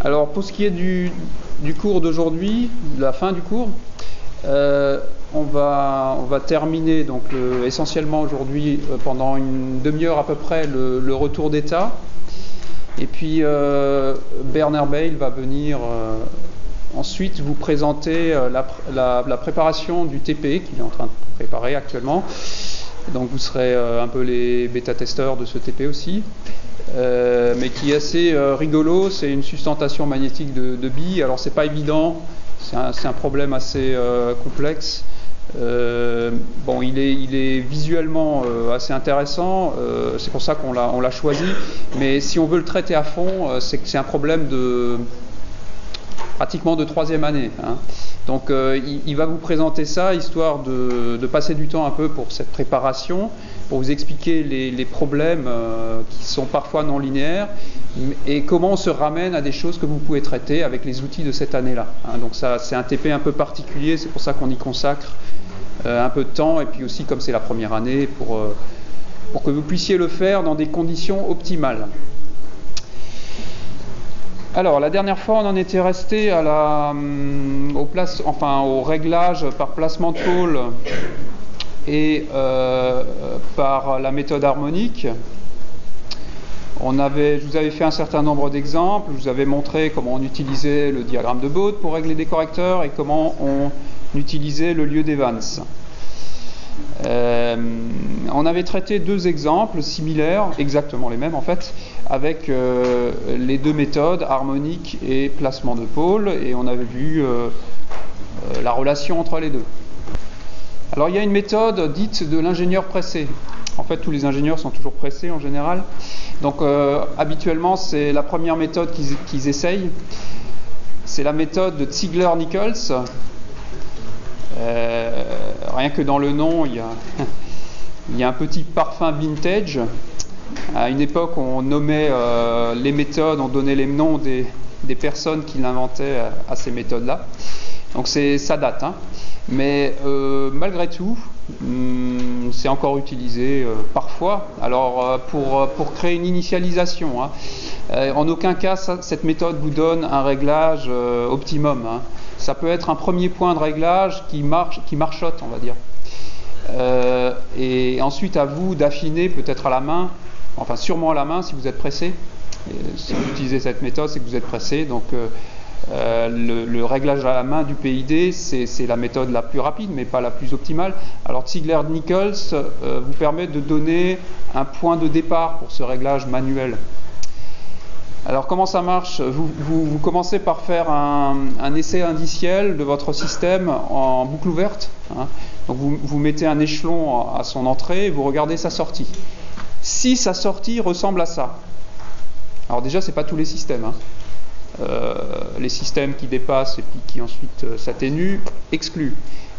Alors pour ce qui est du cours d'aujourd'hui, de la fin du cours, on va terminer donc essentiellement aujourd'hui pendant une demi-heure à peu près le retour d'état. Et puis Bernard Bail va venir ensuite vous présenter la préparation du TP qu'il est en train de préparer actuellement. Donc vous serez un peu les bêta-testeurs de ce TP aussi. Mais qui est assez rigolo, c'est une sustentation magnétique de billes. Alors c'est pas évident, c'est un problème assez complexe. Bon, il est visuellement assez intéressant, c'est pour ça qu'on l'a choisi. Mais si on veut le traiter à fond, c'est que c'est un problème pratiquement de troisième année. Hein. Donc il va vous présenter ça, histoire de passer du temps un peu pour cette préparation, pour vous expliquer les problèmes qui sont parfois non linéaires, et comment on se ramène à des choses que vous pouvez traiter avec les outils de cette année-là. Hein. Donc ça, c'est un TP un peu particulier, c'est pour ça qu'on y consacre un peu de temps, et puis aussi comme c'est la première année, pour que vous puissiez le faire dans des conditions optimales. Alors, la dernière fois, on en était resté au réglage par placement de pôle et par la méthode harmonique. Je vous avais fait un certain nombre d'exemples. Je vous avais montré comment on utilisait le diagramme de Bode pour régler des correcteurs et comment on utilisait le lieu d'Evans. On avait traité deux exemples similaires, exactement les mêmes en fait, avec les deux méthodes, harmonique et placement de pôle, et on avait vu la relation entre les deux. Alors il y a une méthode dite de l'ingénieur pressé. En fait, tous les ingénieurs sont toujours pressés en général. Donc habituellement, c'est la première méthode qu'ils essayent. C'est la méthode de Ziegler-Nichols. Rien que dans le nom, il y a un petit parfum vintage. À une époque, on nommait les méthodes, on donnait les noms des personnes qui l'inventaient à ces méthodes-là. Donc ça date. Hein. Mais malgré tout, c'est encore utilisé parfois. Alors pour créer une initialisation. Hein. En aucun cas, cette méthode vous donne un réglage optimum. Hein. Ça peut être un premier point de réglage qui marchote, on va dire. Et ensuite, à vous d'affiner peut-être à la main, enfin sûrement à la main si vous êtes pressé. Et si vous utilisez cette méthode, c'est que vous êtes pressé. Donc le réglage à la main du PID, c'est la méthode la plus rapide, mais pas la plus optimale. Alors Ziegler-Nichols vous permet de donner un point de départ pour ce réglage manuel. Alors comment ça marche ? Vous commencez par faire un essai indiciel de votre système en boucle ouverte. Hein. Donc vous mettez un échelon à son entrée et vous regardez sa sortie. Si sa sortie ressemble à ça, alors déjà c'est pas tous les systèmes. Hein. Les systèmes qui dépassent et puis qui ensuite s'atténuent, exclus.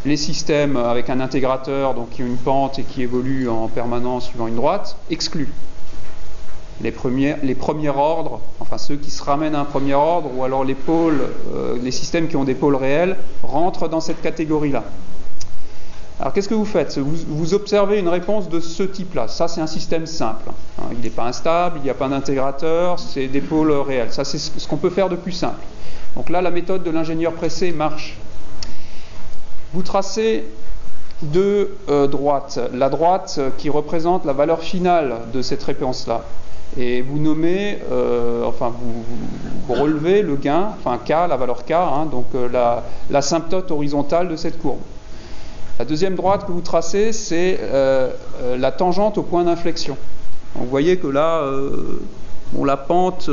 Les systèmes avec un intégrateur, donc qui ont une pente et qui évoluent en permanence suivant une droite, exclus. Les premiers ordres, enfin ceux qui se ramènent à un premier ordre, ou alors les pôles, les systèmes qui ont des pôles réels, rentrent dans cette catégorie-là. Alors qu'est-ce que vous faites ? Vous observez une réponse de ce type-là. Ça, c'est un système simple. Hein, il n'est pas instable, il n'y a pas d'intégrateur, c'est des pôles réels. Ça, c'est ce qu'on peut faire de plus simple. Donc là, la méthode de l'ingénieur pressé marche. Vous tracez deux droites. La droite qui représente la valeur finale de cette réponse-là. Et vous nommez, vous relevez le gain, enfin K, la valeur K, hein, donc l'asymptote horizontale de cette courbe. La deuxième droite que vous tracez, c'est la tangente au point d'inflexion. Vous voyez que là, la pente,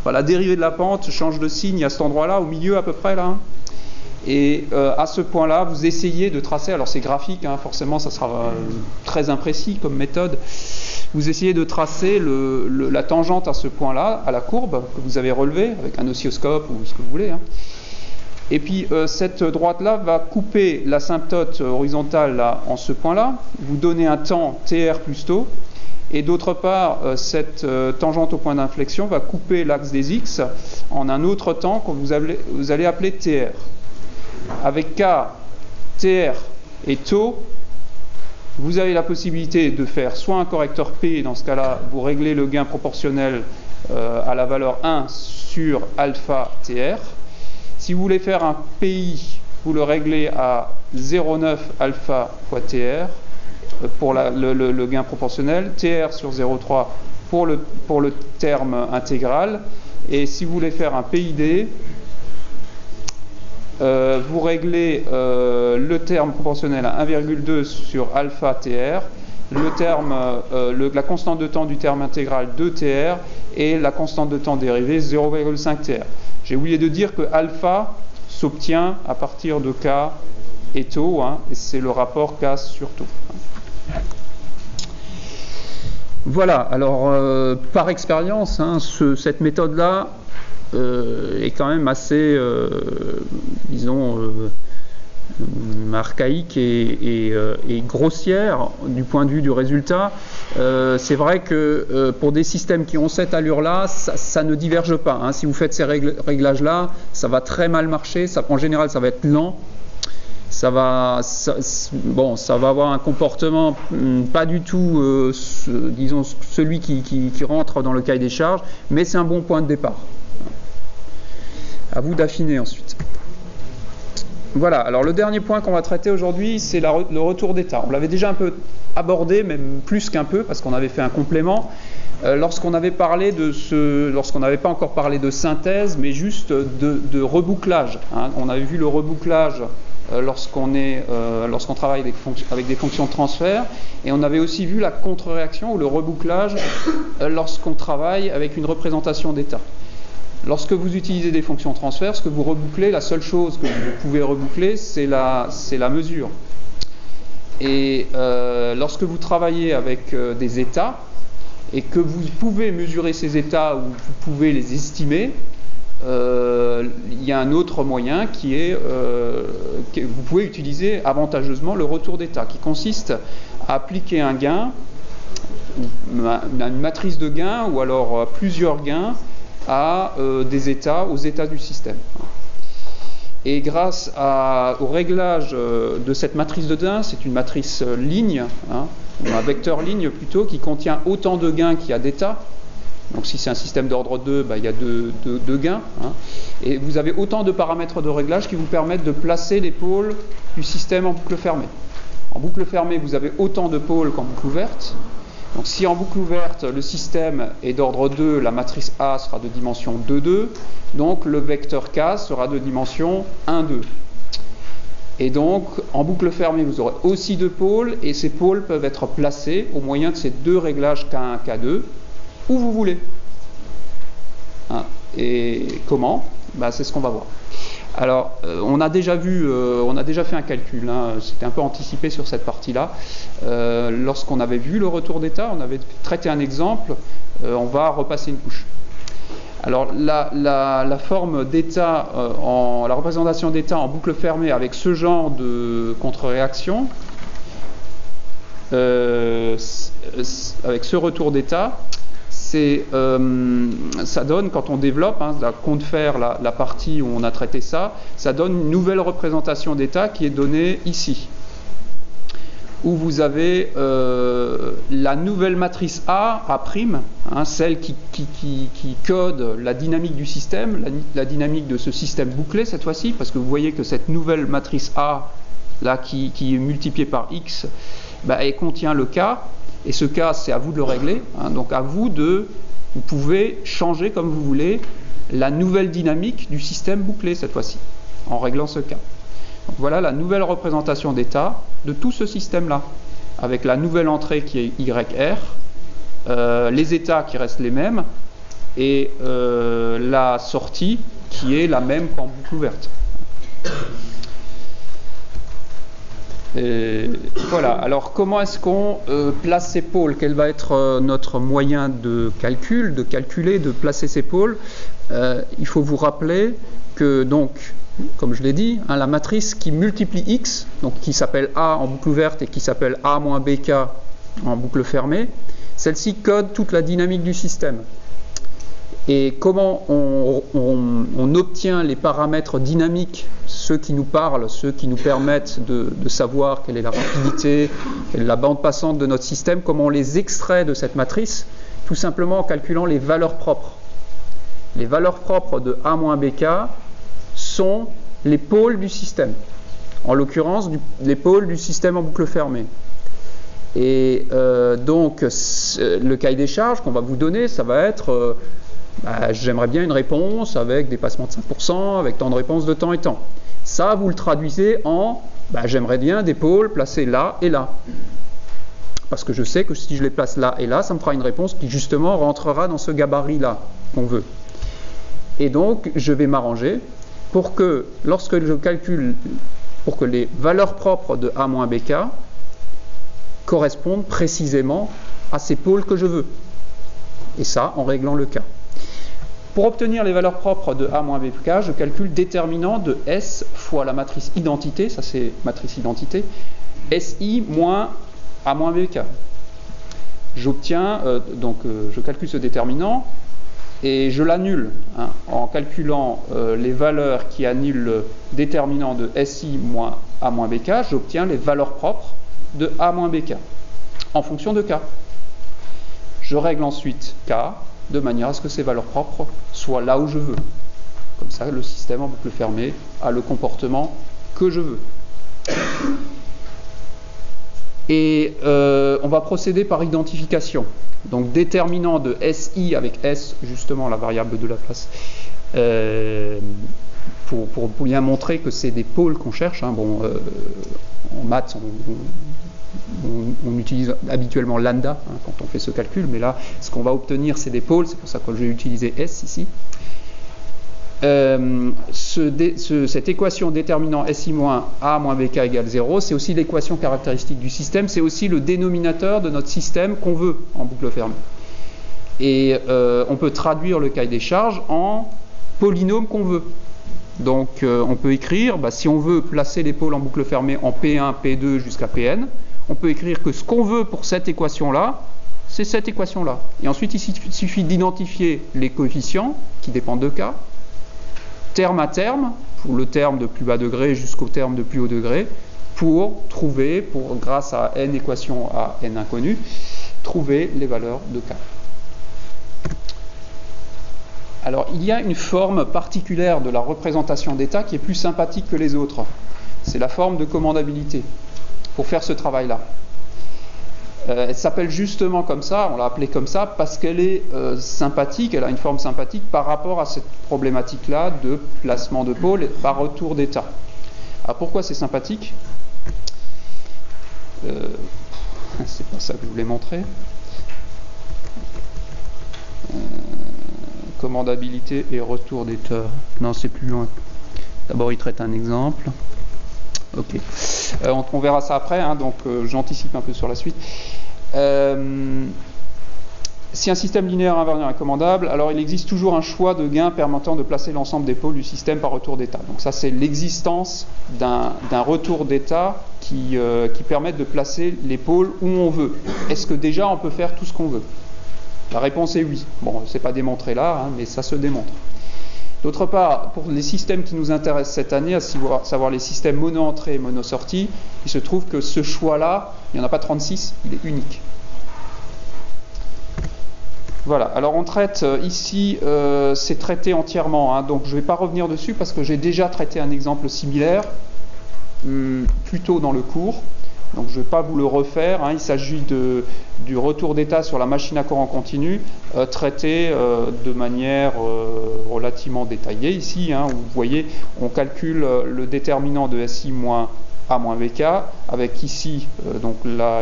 la dérivée de la pente change de signe à cet endroit-là, au milieu à peu près là. Et à ce point-là, vous essayez de tracer, alors c'est graphique, hein, forcément ça sera très imprécis comme méthode, vous essayez de tracer la tangente à ce point-là, à la courbe que vous avez relevée, avec un oscilloscope ou ce que vous voulez. Hein. Et puis cette droite-là va couper l'asymptote horizontale là, en ce point-là, vous donnez un temps TR plus tau, et d'autre part, cette tangente au point d'inflexion va couper l'axe des X en un autre temps que vous allez appeler TR. Avec K, TR et tau, Vous avez la possibilité de faire soit un correcteur P, dans ce cas-là, vous réglez le gain proportionnel à la valeur 1 sur alpha TR. Si vous voulez faire un PI, vous le réglez à 0,9 alpha fois TR pour le gain proportionnel, TR sur 0,3 pour le terme intégral. Et si vous voulez faire un PID, vous réglez le terme proportionnel à 1,2 sur alpha TR, la constante de temps du terme intégral 2 TR et la constante de temps dérivée 0,5 TR. J'ai oublié de dire que alpha s'obtient à partir de K et tau, et c'est le rapport K sur tau. Voilà, alors par expérience, cette méthode-là est quand même assez, disons, archaïque et grossière du point de vue du résultat. C'est vrai que pour des systèmes qui ont cette allure-là, ça ne diverge pas. Si vous faites ces réglages-là, ça va très mal marcher. En général, ça va être lent. Ça va avoir un comportement pas du tout, disons, celui qui rentre dans le cahier des charges, mais c'est un bon point de départ. À vous d'affiner ensuite. Voilà, alors le dernier point qu'on va traiter aujourd'hui, c'est le retour d'état. On l'avait déjà un peu abordé, même plus qu'un peu, parce qu'on avait fait un complément. Lorsqu'on n'avait pas encore parlé de synthèse, mais juste de rebouclage. On avait vu le rebouclage lorsqu'on travaille avec des fonctions de transfert, et on avait aussi vu la contre-réaction ou le rebouclage lorsqu'on travaille avec une représentation d'état. Lorsque vous utilisez des fonctions de transfert, ce que vous rebouclez, la seule chose que vous pouvez reboucler, c'est la mesure. Et lorsque vous travaillez avec des états, et que vous pouvez mesurer ces états ou vous pouvez les estimer, il y a un autre moyen qui est que vous pouvez utiliser avantageusement le retour d'état, qui consiste à appliquer un gain, une matrice de gains ou alors plusieurs gains aux états du système. Et grâce au réglage de cette matrice de gains, c'est une matrice ligne, un vecteur ligne plutôt, qui contient autant de gains qu'il y a d'états. Donc si c'est un système d'ordre 2, il y a deux gains. Et vous avez autant de paramètres de réglage qui vous permettent de placer les pôles du système en boucle fermée. En boucle fermée, vous avez autant de pôles qu'en boucle ouverte. Donc si en boucle ouverte, le système est d'ordre 2, la matrice A sera de dimension 2, 2. Donc le vecteur K sera de dimension 1, 2. Et donc, en boucle fermée, vous aurez aussi deux pôles, et ces pôles peuvent être placés au moyen de ces deux réglages K1, K2, où vous voulez. Et comment ? C'est ce qu'on va voir. Alors, on a déjà fait un calcul, c'était un peu anticipé sur cette partie-là. Lorsqu'on avait vu le retour d'état, on avait traité un exemple, on va repasser une couche. Alors, la forme d'état, la représentation d'état en boucle fermée avec ce genre de contre-réaction, avec ce retour d'état, ça donne, quand on développe, compte faire la partie où on a traité ça, ça donne une nouvelle représentation d'état qui est donnée ici, où vous avez la nouvelle matrice A', celle qui code la dynamique du système, la dynamique de ce système bouclé cette fois-ci, parce que vous voyez que cette nouvelle matrice A, là, qui est multipliée par X, elle contient le K. Et ce cas, c'est à vous de le régler. Donc vous pouvez changer comme vous voulez la nouvelle dynamique du système bouclé cette fois-ci, en réglant ce cas. Donc voilà la nouvelle représentation d'état de tout ce système-là, avec la nouvelle entrée qui est YR, les états qui restent les mêmes, et la sortie qui est la même qu'en boucle ouverte. Et voilà, alors comment est-ce qu'on place ces pôles ? Quel va être notre moyen de calcul, de calculer, de placer ces pôles ? Il faut vous rappeler que, donc, comme je l'ai dit, la matrice qui multiplie X, donc qui s'appelle A en boucle ouverte et qui s'appelle A moins BK en boucle fermée, celle-ci code toute la dynamique du système. Et comment on obtient les paramètres dynamiques, ceux qui nous parlent, ceux qui nous permettent de savoir quelle est la rapidité, quelle est la bande passante de notre système, comment on les extrait de cette matrice? Tout simplement en calculant les valeurs propres. Les valeurs propres de A-BK sont les pôles du système, en l'occurrence les pôles du système en boucle fermée. Et donc le cahier des charges qu'on va vous donner, ça va être j'aimerais bien une réponse avec dépassement de 5%, avec tant de réponses de temps et temps. Ça, vous le traduisez en j'aimerais bien des pôles placés là et là. Parce que je sais que si je les place là et là, ça me fera une réponse qui justement rentrera dans ce gabarit-là qu'on veut. Et donc, je vais m'arranger pour que, lorsque je calcule, pour que les valeurs propres de A-BK correspondent précisément à ces pôles que je veux. Et ça, en réglant le cas. Pour obtenir les valeurs propres de A-BK, je calcule déterminant de S fois la matrice identité, ça c'est matrice identité, SI moins A-BK. J'obtiens, je calcule ce déterminant et je l'annule en calculant les valeurs qui annulent le déterminant de SI moins A-BK, j'obtiens les valeurs propres de A-BK en fonction de K. Je règle ensuite K de manière à ce que ces valeurs propres soient là où je veux. Comme ça, le système en boucle fermée a le comportement que je veux. Et on va procéder par identification. Donc déterminant de SI avec S, justement la variable de Laplace, pour bien montrer que c'est des pôles qu'on cherche. En maths, on utilise habituellement lambda quand on fait ce calcul, mais là, ce qu'on va obtenir, c'est des pôles, c'est pour ça que j'ai utilisé S ici. Cette équation déterminant SI moins A moins BK égale 0, c'est aussi l'équation caractéristique du système, c'est aussi le dénominateur de notre système qu'on veut en boucle fermée. Et on peut traduire le cahier des charges en polynôme qu'on veut. Donc on peut écrire, si on veut placer les pôles en boucle fermée en P1, P2 jusqu'à Pn, on peut écrire que ce qu'on veut pour cette équation-là, c'est cette équation-là. Et ensuite, il suffit d'identifier les coefficients qui dépendent de K, terme à terme, pour le terme de plus bas degré jusqu'au terme de plus haut degré, pour trouver, grâce à n équations à n inconnues, trouver les valeurs de K. Alors, il y a une forme particulière de la représentation d'état qui est plus sympathique que les autres. C'est la forme de commandabilité, pour faire ce travail-là. Elle s'appelle justement comme ça, on l'a appelée comme ça, parce qu'elle est sympathique, elle a une forme sympathique par rapport à cette problématique-là de placement de pôle par retour d'état. Alors pourquoi c'est sympathique ? C'est pas ça que je voulais montrer. Commandabilité et retour d'état. Non, c'est plus loin. D'abord, il traite un exemple. Ok. On verra ça après, donc j'anticipe un peu sur la suite. Si un système linéaire invariant est commandable, alors il existe toujours un choix de gain permettant de placer l'ensemble des pôles du système par retour d'état. Donc ça, c'est l'existence d'un retour d'état qui permet de placer les pôles où on veut. Est-ce que déjà on peut faire tout ce qu'on veut ? La réponse est oui. Bon, c'est pas démontré là, mais ça se démontre. D'autre part, pour les systèmes qui nous intéressent cette année, à savoir les systèmes mono-entrée et mono-sortie, il se trouve que ce choix-là, il n'y en a pas 36, il est unique. Voilà, alors on traite ici, c'est traité entièrement, donc je ne vais pas revenir dessus parce que j'ai déjà traité un exemple similaire, plus tôt dans le cours. Donc je ne vais pas vous le refaire, il s'agit du retour d'état sur la machine à courant continu, traité de manière relativement détaillée ici, où vous voyez, on calcule le déterminant de SI moins A moins BK, avec ici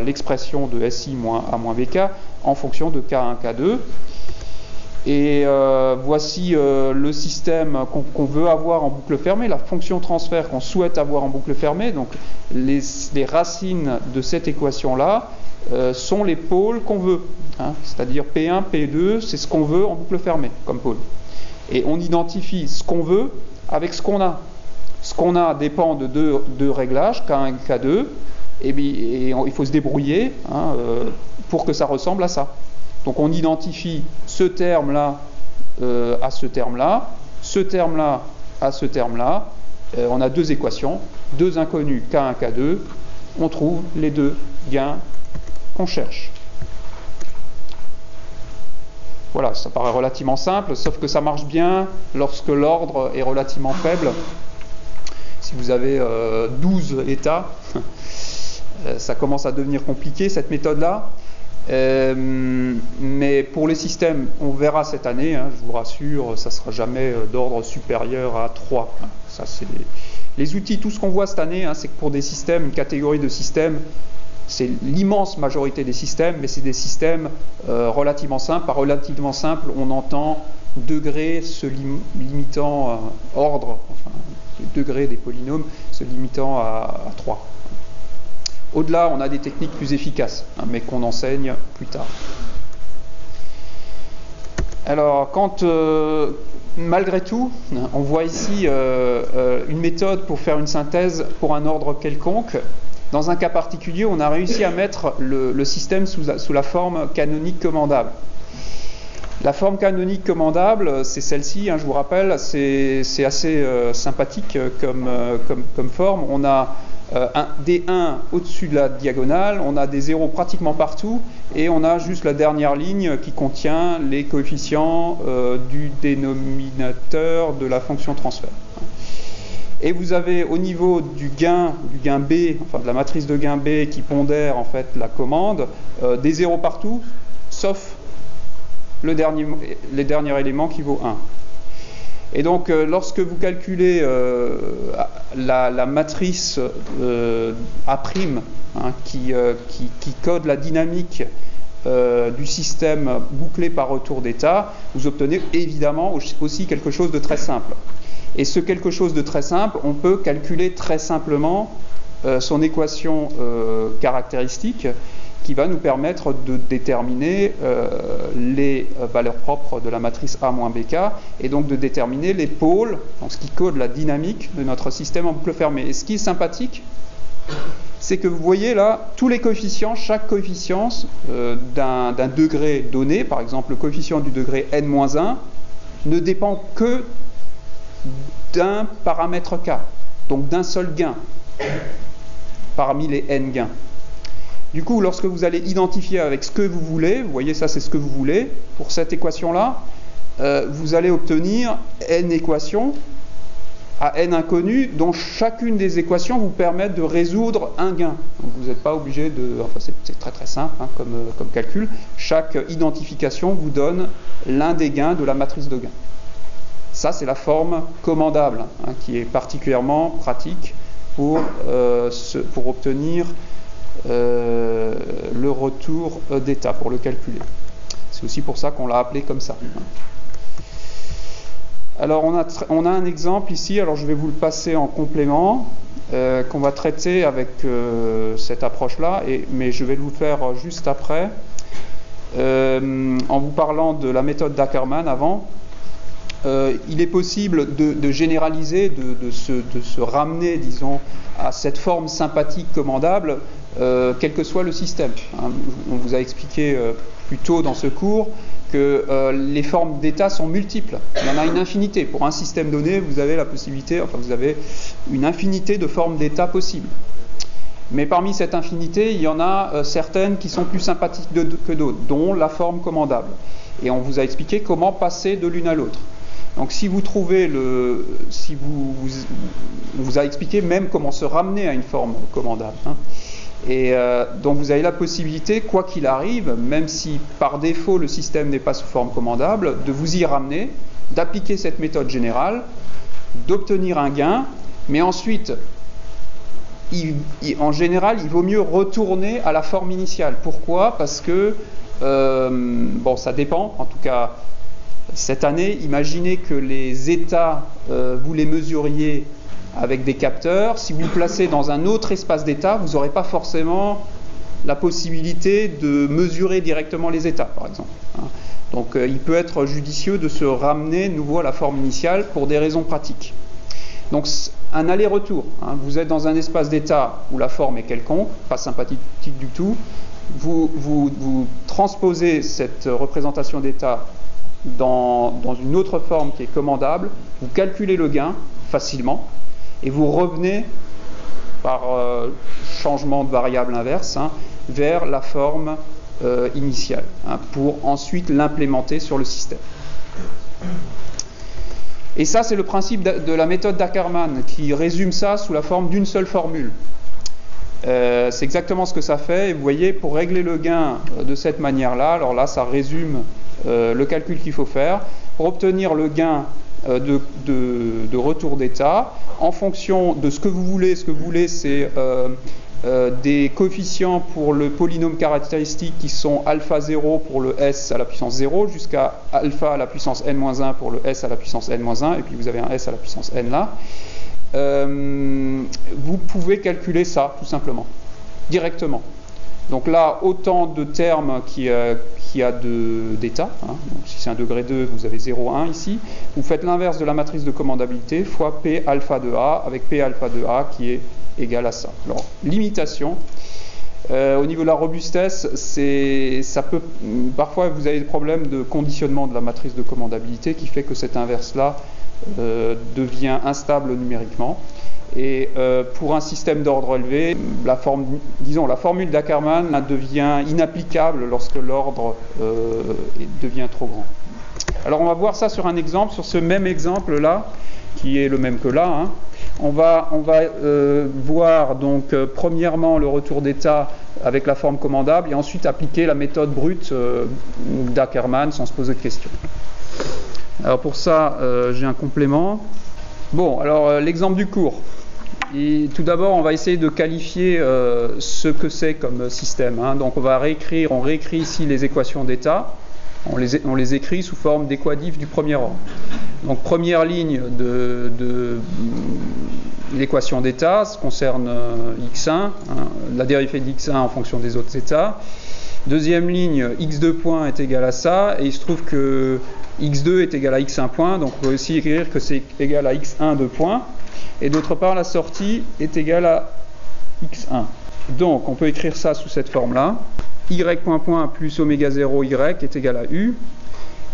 l'expression de SI moins A moins BK en fonction de K1, K2. Et voici le système qu'on veut avoir en boucle fermée, la fonction transfert qu'on souhaite avoir en boucle fermée. Donc les racines de cette équation-là sont les pôles qu'on veut. C'est-à-dire P1, P2, c'est ce qu'on veut en boucle fermée comme pôle. Et on identifie ce qu'on veut avec ce qu'on a. Ce qu'on a dépend de deux réglages, K1 et K2, et il faut se débrouiller pour que ça ressemble à ça. Donc on identifie ce terme-là à ce terme-là, ce terme-là à ce terme-là. On a deux équations, deux inconnus K1, K2. On trouve les deux gains qu'on cherche. Voilà, ça paraît relativement simple, sauf que ça marche bien lorsque l'ordre est relativement faible. Si vous avez 12 états, ça commence à devenir compliqué, cette méthode-là. Mais pour les systèmes, on verra cette année, hein, je vous rassure, ça ne sera jamais d'ordre supérieur à 3. Ça, c'est les outils, tout ce qu'on voit cette année, hein, c'est que pour des systèmes, une catégorie de systèmes, c'est l'immense majorité des systèmes, mais c'est des systèmes relativement simples. Par relativement simple, on entend degré se limitant ordre, enfin, le degré des polynômes se limitant à 3. Au-delà, on a des techniques plus efficaces, hein, mais qu'on enseigne plus tard. Alors, malgré tout, on voit ici une méthode pour faire une synthèse pour un ordre quelconque. Dans un cas particulier, on a réussi à mettre le système sous la forme canonique commandable. La forme canonique commandable, c'est celle-ci, hein, je vous rappelle, c'est assez sympathique comme forme. On a des 1 au-dessus de la diagonale, on a des 0 pratiquement partout, et on a juste la dernière ligne qui contient les coefficients du dénominateur de la fonction transfert. Et vous avez au niveau du gain B, enfin de la matrice de gain B qui pondère en fait la commande, des 0 partout, sauf le dernier élément qui vaut 1. Et donc, lorsque vous calculez la matrice A', hein, qui code la dynamique du système bouclé par retour d'état, vous obtenez évidemment aussi quelque chose de très simple. Et ce quelque chose de très simple, on peut calculer très simplement son équation caractéristique qui va nous permettre de déterminer les valeurs propres de la matrice A-BK et donc de déterminer les pôles, donc ce qui code la dynamique de notre système en boucle fermée. Et ce qui est sympathique, c'est que vous voyez là, tous les coefficients, chaque coefficient d'un degré donné, par exemple le coefficient du degré n-1, ne dépend que d'un paramètre K, donc d'un seul gain parmi les n gains. Du coup, lorsque vous allez identifier avec ce que vous voulez, vous voyez ça c'est ce que vous voulez, pour cette équation-là, vous allez obtenir n équations à n inconnues, dont chacune des équations vous permet de résoudre un gain. Donc vous n'êtes pas obligé de... Enfin c'est très très simple hein, comme calcul. Chaque identification vous donne l'un des gains de la matrice de gains. Ça c'est la forme commandable, hein, qui est particulièrement pratique pour obtenir le retour d'état, pour le calculer. C'est aussi pour ça qu'on l'a appelé comme ça. Alors on a un exemple ici, alors je vais vous le passer en complément, qu'on va traiter avec cette approche-là, mais je vais le vous faire juste après, en vous parlant de la méthode d'Ackermann avant. Il est possible de généraliser, de se ramener, disons, à cette forme sympathique commandable, quel que soit le système. On vous a expliqué plus tôt dans ce cours que les formes d'état sont multiples. Il y en a une infinité. Pour un système donné, vous avez la possibilité, enfin vous avez une infinité de formes d'état possibles. Mais parmi cette infinité, il y en a certaines qui sont plus sympathiques que d'autres, dont la forme commandable. Et on vous a expliqué comment passer de l'une à l'autre. Donc si vous trouvez on vous a expliqué même comment se ramener à une forme commandable. Hein. Et donc vous avez la possibilité, quoi qu'il arrive, même si par défaut le système n'est pas sous forme commandable, de vous y ramener, d'appliquer cette méthode générale, d'obtenir un gain, mais ensuite, en général, il vaut mieux retourner à la forme initiale. Pourquoi ? Parce que, bon, ça dépend, en tout cas, cette année, imaginez que les états, vous les mesuriez avec des capteurs. Si vous le placez dans un autre espace d'état, vous n'aurez pas forcément la possibilité de mesurer directement les états, par exemple. Donc il peut être judicieux de se ramener de nouveau à la forme initiale pour des raisons pratiques. Donc un aller-retour. Vous êtes dans un espace d'état où la forme est quelconque, pas sympathique du tout. Vous transposez cette représentation d'état dans une autre forme qui est commandable, vous calculez le gain facilement, et vous revenez par changement de variable inverse vers la forme initiale, pour ensuite l'implémenter sur le système. Et ça, c'est le principe de la méthode d'Ackermann, qui résume ça sous la forme d'une seule formule. C'est exactement ce que ça fait, et vous voyez, pour régler le gain de cette manière-là, alors là, ça résume le calcul qu'il faut faire. Pour obtenir le gain de retour d'état, en fonction de ce que vous voulez, c'est des coefficients pour le polynôme caractéristique qui sont alpha 0 pour le s à la puissance 0 jusqu'à alpha à la puissance n-1 pour le s à la puissance n-1, et puis vous avez un s à la puissance n là. Vous pouvez calculer ça tout simplement, directement. Donc là, autant de termes qu'il y a d'état. Donc si c'est un degré 2, vous avez 0,1 ici. Vous faites l'inverse de la matrice de commandabilité fois P alpha de A, avec P alpha de A qui est égal à ça. Alors, limitation. Au niveau de la robustesse, parfois vous avez des problèmes de conditionnement de la matrice de commandabilité qui fait que cette inverse-là devient instable numériquement. Et pour un système d'ordre élevé, la formule d'Ackermann devient inapplicable lorsque l'ordre devient trop grand. Alors on va voir ça sur un exemple, sur ce même exemple-là, qui est le même que là. On va voir donc premièrement le retour d'état avec la forme commandable et ensuite appliquer la méthode brute d'Ackermann sans se poser de questions. Alors pour ça, j'ai un complément. Bon, alors l'exemple du cours. Et tout d'abord, on va essayer de qualifier ce que c'est comme système. Donc on réécrit ici les équations d'état. On les écrit sous forme d'équadif du premier ordre. Donc première ligne de l'équation d'état, ça concerne x1, la dérivée d'x1 en fonction des autres états. Deuxième ligne, x2 point est égal à ça, et il se trouve que x2 est égal à x1 point, donc on peut aussi écrire que c'est égal à x1 2 points. Et d'autre part, la sortie est égale à x1. Donc, on peut écrire ça sous cette forme-là. Y point point plus oméga 0 y est égal à u.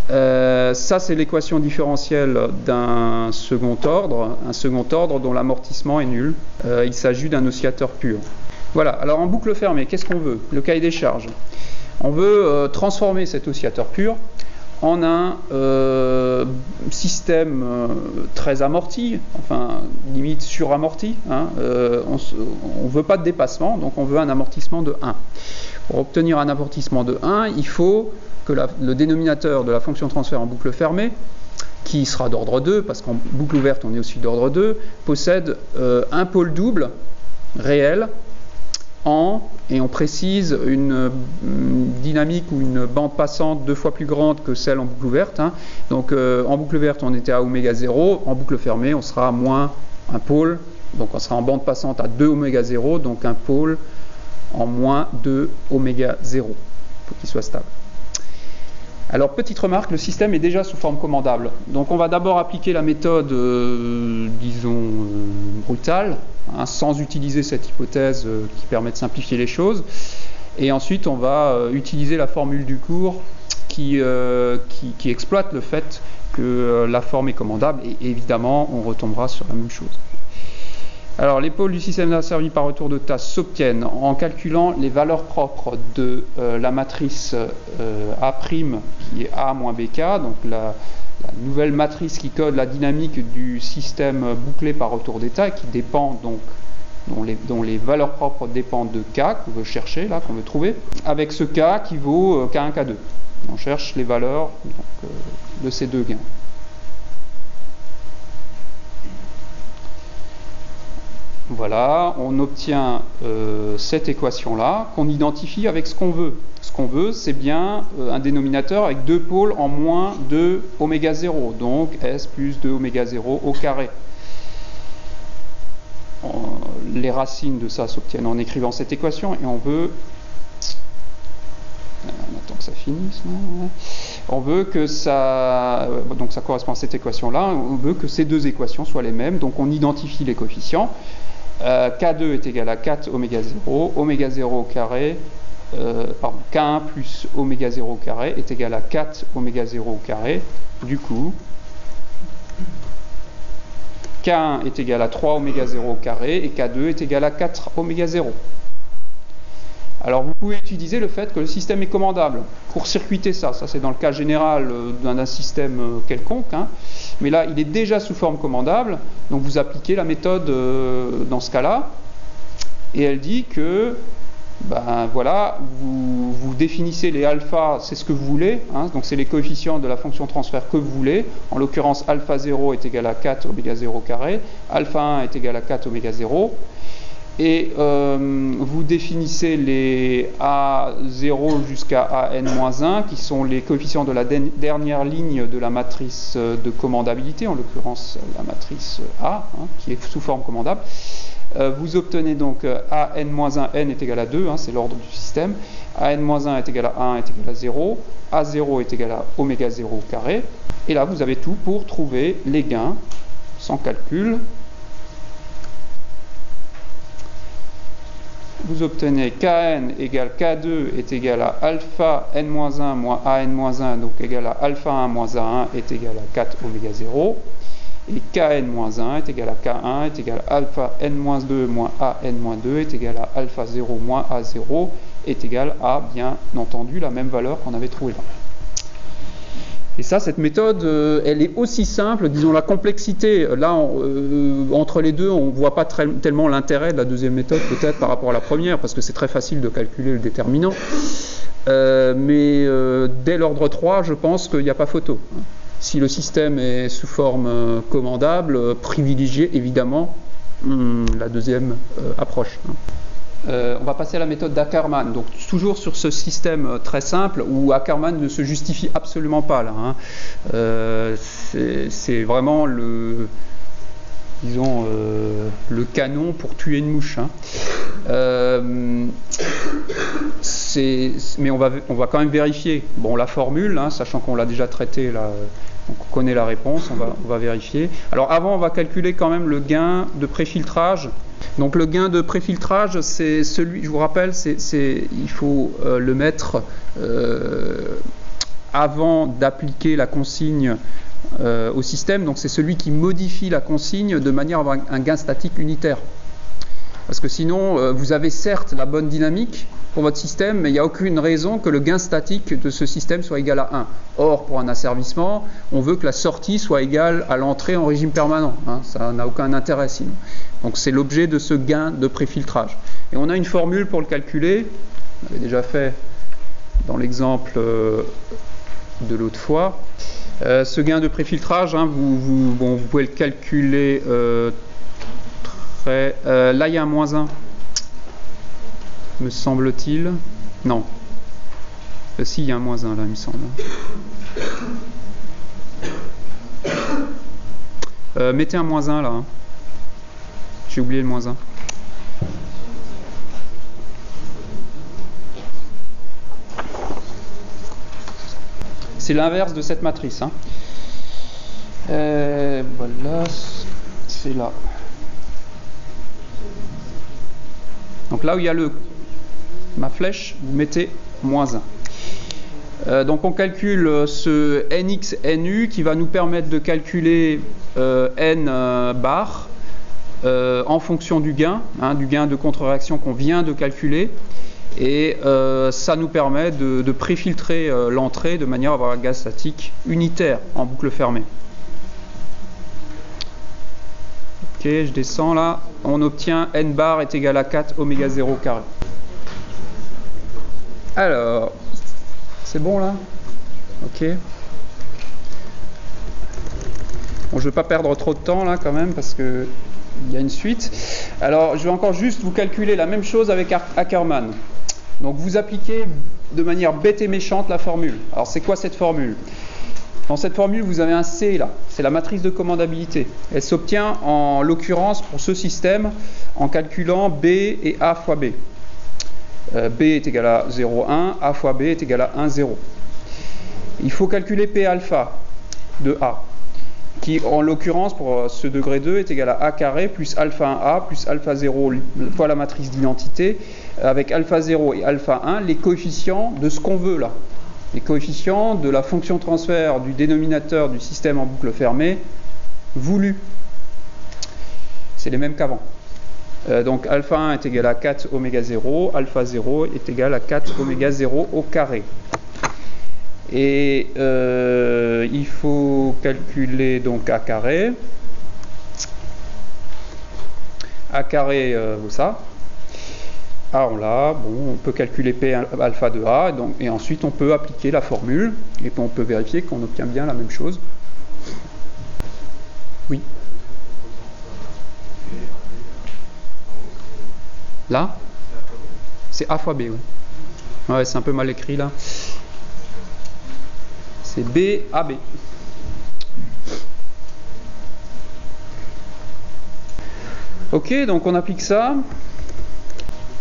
Ça, c'est l'équation différentielle d'un second ordre dont l'amortissement est nul. Il s'agit d'un oscillateur pur. Voilà, alors en boucle fermée, qu'est-ce qu'on veut? Le cahier des charges. On veut transformer cet oscillateur pur en un système très amorti, enfin limite suramorti. On ne veut pas de dépassement, donc on veut un amortissement de 1. Pour obtenir un amortissement de 1, il faut que le dénominateur de la fonction transfert en boucle fermée, qui sera d'ordre 2, parce qu'en boucle ouverte on est aussi d'ordre 2, possède un pôle double réel et on précise une dynamique ou une bande passante 2 fois plus grande que celle en boucle ouverte. Donc en boucle ouverte on était à oméga 0, en boucle fermée on sera à moins un pôle, donc on sera en bande passante à 2 oméga 0, donc un pôle en moins 2 oméga 0, pour qu'il soit stable. Alors petite remarque, le système est déjà sous forme commandable. Donc on va d'abord appliquer la méthode, brutale, sans utiliser cette hypothèse qui permet de simplifier les choses. Et ensuite on va utiliser la formule du cours qui exploite le fait que la forme est commandable. Et évidemment on retombera sur la même chose. Alors les pôles du système asservi par retour d'état s'obtiennent en calculant les valeurs propres de la matrice A' qui est A moins BK, donc la nouvelle matrice qui code la dynamique du système bouclé par retour d'état et qui dépend donc dont les valeurs propres dépendent de K qu'on veut chercher, là, qu'on veut trouver, avec ce K qui vaut K1, K2. On cherche les valeurs de ces deux gains. Voilà, on obtient cette équation-là qu'on identifie avec ce qu'on veut. Ce qu'on veut, c'est bien un dénominateur avec deux pôles en moins 2 oméga 0, donc S plus 2 oméga 0 au carré. Les racines de ça s'obtiennent en écrivant cette équation et on veut... On attend que ça finisse. On veut que ça... Donc ça correspond à cette équation-là. On veut que ces deux équations soient les mêmes, donc on identifie les coefficients. K2 est égal à 4 oméga 0, oméga 0 au carré K1 plus oméga 0 au carré est égal à 4 oméga 0 au carré. Du coup, K1 est égal à 3 oméga 0 au carré et K2 est égal à 4 oméga 0. Alors vous pouvez utiliser le fait que le système est commandable. Court-circuiter ça c'est dans le cas général d'un système quelconque, hein. Mais là il est déjà sous forme commandable, donc vous appliquez la méthode dans ce cas-là, et elle dit que ben voilà, vous définissez les alpha, c'est ce que vous voulez, hein, donc c'est les coefficients de la fonction transfert que vous voulez. En l'occurrence, alpha 0 est égal à 4 oméga 0 carré, alpha 1 est égal à 4 oméga 0, et vous définissez les A0 jusqu'à AN-1, qui sont les coefficients de la dernière ligne de la matrice de commandabilité, en l'occurrence la matrice A, hein, qui est sous forme commandable. Vous obtenez donc AN-1, n est égal à 2, hein, c'est l'ordre du système, AN-1 est égal à 1 est égal à 0, A0 est égal à oméga 0 au carré, et là vous avez tout pour trouver les gains sans calcul. Vous obtenez Kn égale K2 est égal à alpha n-1 moins AN-1, donc égal à alpha 1 moins A1 est égal à 4 oméga 0. Et Kn-1 est égal à K1 est égal à alpha n-2 moins AN-2 est égal à alpha 0 moins A0 est égal à, bien entendu, la même valeur qu'on avait trouvée là. Et ça, cette méthode, elle est aussi simple, disons la complexité, là, entre les deux, on ne voit pas tellement l'intérêt de la deuxième méthode, peut-être par rapport à la première, parce que c'est très facile de calculer le déterminant. Mais dès l'ordre 3, je pense qu'il n'y a pas photo. Si le système est sous forme commandable, privilégiez évidemment la deuxième approche. On va passer à la méthode d'Ackermann, donc toujours sur ce système très simple où Ackermann ne se justifie absolument pas là, hein. C'est vraiment le canon pour tuer une mouche, hein. Mais on va quand même vérifier la formule, hein, sachant qu'on l'a déjà traité là, donc on connaît la réponse, on va vérifier. Alors avant, on va calculer quand même le gain de préfiltrage. Donc le gain de préfiltrage, c'est celui, je vous rappelle, il faut le mettre avant d'appliquer la consigne au système. Donc c'est celui qui modifie la consigne de manière à avoir un gain statique unitaire. Parce que sinon, vous avez certes la bonne dynamique pour votre système, mais il n'y a aucune raison que le gain statique de ce système soit égal à 1. Or, pour un asservissement, on veut que la sortie soit égale à l'entrée en régime permanent, hein. Ça n'a aucun intérêt sinon. Donc c'est l'objet de ce gain de préfiltrage. Et on a une formule pour le calculer, on l'avait déjà fait dans l'exemple de l'autre fois. Ce gain de préfiltrage, hein, vous pouvez le calculer là il y a un moins 1, me semble-t-il. Non. Si, il y a un moins 1 là, il me semble. Mettez un moins 1 là, hein. J'ai oublié le moins 1. C'est l'inverse de cette matrice, hein. Voilà, c'est là. Donc là où il y a ma flèche, vous mettez moins 1. Donc on calcule ce nx nu qui va nous permettre de calculer n bar en fonction du gain, hein, du gain de contre-réaction qu'on vient de calculer. Et ça nous permet de préfiltrer l'entrée de manière à avoir un gaz statique unitaire en boucle fermée. Ok, je descends là. On obtient n bar est égal à 4 oméga 0 carré. Alors, c'est bon là? Ok. Bon, je ne vais pas perdre trop de temps là quand même parce que il y a une suite. Alors, je vais encore juste vous calculer la même chose avec Ackermann. Donc, vous appliquez de manière bête et méchante la formule. Alors, c'est quoi cette formule? Dans cette formule, vous avez un C là, c'est la matrice de commandabilité. Elle s'obtient en l'occurrence pour ce système en calculant B et A fois B. B est égal à 0,1, A fois B est égal à 1,0. Il faut calculer P alpha de A. qui en l'occurrence pour ce degré 2 est égal à a carré plus alpha 1a plus alpha 0 fois la matrice d'identité, avec alpha 0 et alpha 1 les coefficients de ce qu'on veut là. Les coefficients de la fonction transfert du dénominateur du système en boucle fermée voulu. C'est les mêmes qu'avant. Donc alpha 1 est égal à 4 oméga 0, alpha 0 est égal à 4 oméga 0 au carré. Et il faut calculer donc a carré. A carré, ça. A, on l'a. Bon, on peut calculer P alpha de A. Et ensuite, on peut appliquer la formule. Et puis, on peut vérifier qu'on obtient bien la même chose. Oui. Là, c'est A fois B, oui. Ouais, c'est un peu mal écrit là. C'est B, AB. Ok, donc on applique ça.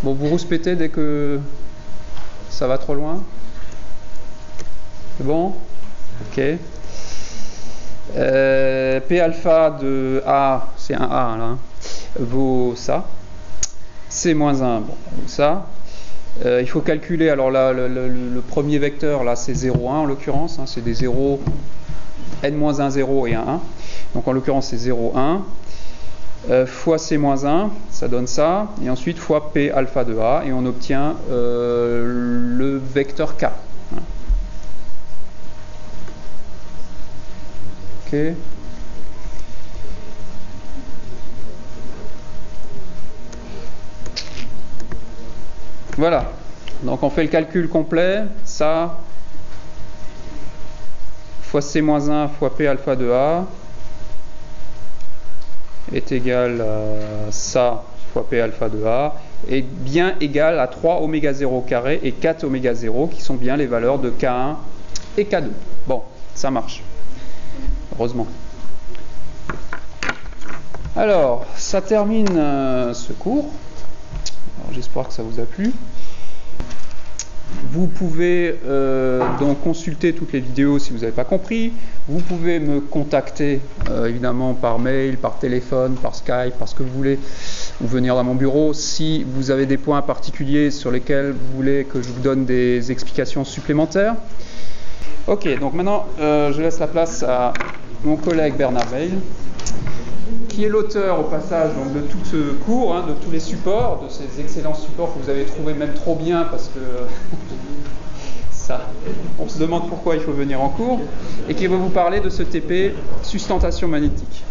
Bon, vous rouspétez dès que ça va trop loin. C'est bon? Ok. P alpha de A, c'est un A là, vaut ça. C moins 1, bon, ça. Il faut calculer, alors là, le premier vecteur, là, c'est 0, 1 en l'occurrence. Hein, c'est des 0, n-1, 0 et un 1. Donc en l'occurrence, c'est 0, 1. Fois C moins 1, ça donne ça. Et ensuite, fois P alpha de A. Et on obtient le vecteur K. Ok. Voilà, donc on fait le calcul complet, ça, fois C-1 fois P alpha de A est égal à ça fois P alpha de A est bien égal à 3 oméga 0 carré et 4 oméga 0 qui sont bien les valeurs de K1 et K2. Bon, ça marche, heureusement. Alors, ça termine ce cours. J'espère que ça vous a plu. Vous pouvez donc consulter toutes les vidéos si vous n'avez pas compris. Vous pouvez me contacter évidemment par mail, par téléphone, par Skype, par ce que vous voulez, ou venir dans mon bureau si vous avez des points particuliers sur lesquels vous voulez que je vous donne des explications supplémentaires. Ok, donc maintenant je laisse la place à mon collègue Bernard Weil, qui est l'auteur au passage donc, de tout ce cours, hein, de tous les supports, de ces excellents supports que vous avez trouvés même trop bien parce que ça, on se demande pourquoi il faut venir en cours, et qui va vous parler de ce TP sustentation magnétique.